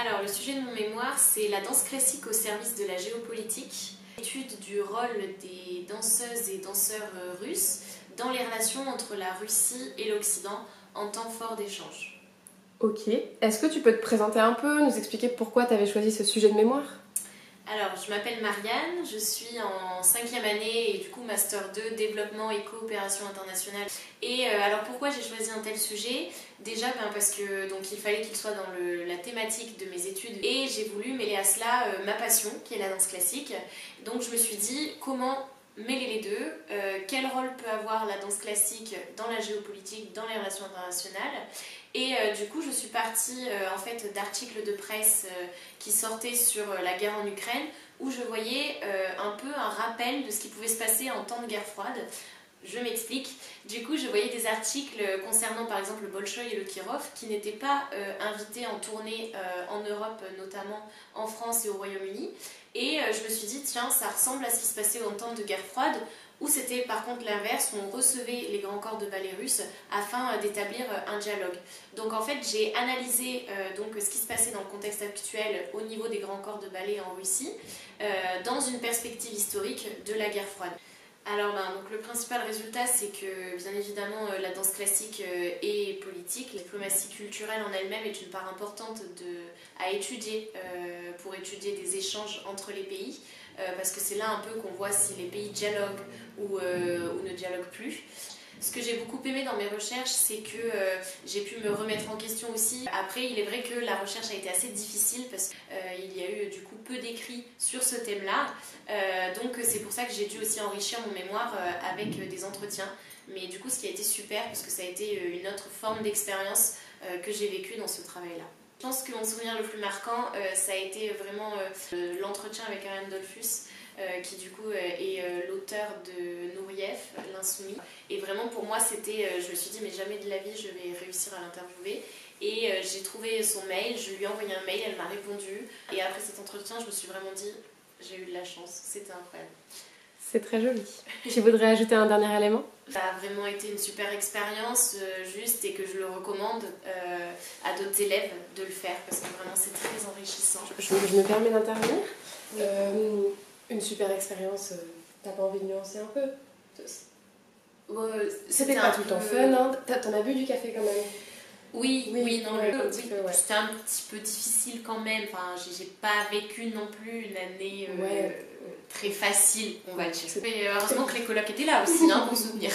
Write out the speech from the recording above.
Alors, le sujet de mon mémoire, c'est la danse classique au service de la géopolitique, étude du rôle des danseuses et danseurs russes dans les relations entre la Russie et l'Occident en temps fort d'échange. Ok. Est-ce que tu peux te présenter un peu, nous expliquer pourquoi tu avais choisi ce sujet de mémoire? Alors, je m'appelle Marianne, je suis en 5e année et du coup Master 2 Développement et Coopération Internationale. Et alors pourquoi j'ai choisi un tel sujet? Déjà parce que donc, il fallait qu'il soit dans la thématique de mes études et j'ai voulu mêler à cela ma passion qui est la danse classique. Donc je me suis dit comment mêler les deux, quel rôle peut avoir la danse classique dans la géopolitique, dans les relations internationales. Et du coup, je suis partie en fait d'articles de presse qui sortaient sur la guerre en Ukraine, où je voyais un peu un rappel de ce qui pouvait se passer en temps de guerre froide. Je m'explique. Du coup, je voyais des articles concernant par exemple le Bolchoï et le Kirov qui n'étaient pas invités en tournée en Europe, notamment en France et au Royaume-Uni. Et je me suis dit, tiens, ça ressemble à ce qui se passait en temps de guerre froide, où c'était par contre l'inverse, où on recevait les grands corps de ballet russes afin d'établir un dialogue. Donc en fait, j'ai analysé donc, ce qui se passait dans le contexte actuel au niveau des grands corps de ballet en Russie, dans une perspective historique de la guerre froide. Alors donc le principal résultat, c'est que bien évidemment la danse classique est politique. La diplomatie culturelle en elle-même est une part importante à étudier pour étudier des échanges entre les pays, parce que c'est là un peu qu'on voit si les pays dialoguent ou ne dialoguent plus. Ce que j'ai beaucoup aimé dans mes recherches, c'est que j'ai pu me remettre en question aussi. Après, il est vrai que la recherche a été assez difficile parce qu'il y a eu du coup peu d'écrits sur ce thème-là. Donc c'est pour ça que j'ai dû aussi enrichir mon mémoire avec des entretiens. Mais du coup, ce qui a été super, parce que ça a été une autre forme d'expérience que j'ai vécue dans ce travail-là. Je pense que mon souvenir le plus marquant, ça a été vraiment l'entretien avec Ariane Dollfus, qui du coup est l'auteur de Nouriev, l'Insoumis. Et vraiment pour moi c'était, je me suis dit mais jamais de la vie je vais réussir à l'interviewer. Et j'ai trouvé son mail, je lui ai envoyé un mail, elle m'a répondu. Et après cet entretien je me suis vraiment dit, j'ai eu de la chance, c'était incroyable. C'est très joli. Tu voudrais ajouter un dernier élément? Ça a vraiment été une super expérience, juste, et que je le recommande à d'autres élèves de le faire parce que vraiment c'est très enrichissant. Je me permets d'intervenir. Une super expérience, t'as pas envie de nuancer un peu? C'était pas tout le temps fun, hein? T'en as bu du café quand même? Oui, non, ouais, c'était un petit peu difficile quand même. Enfin, j'ai pas vécu non plus une année très facile, on va dire. Mais heureusement que les colocs étaient là aussi, hein, pour soutenir.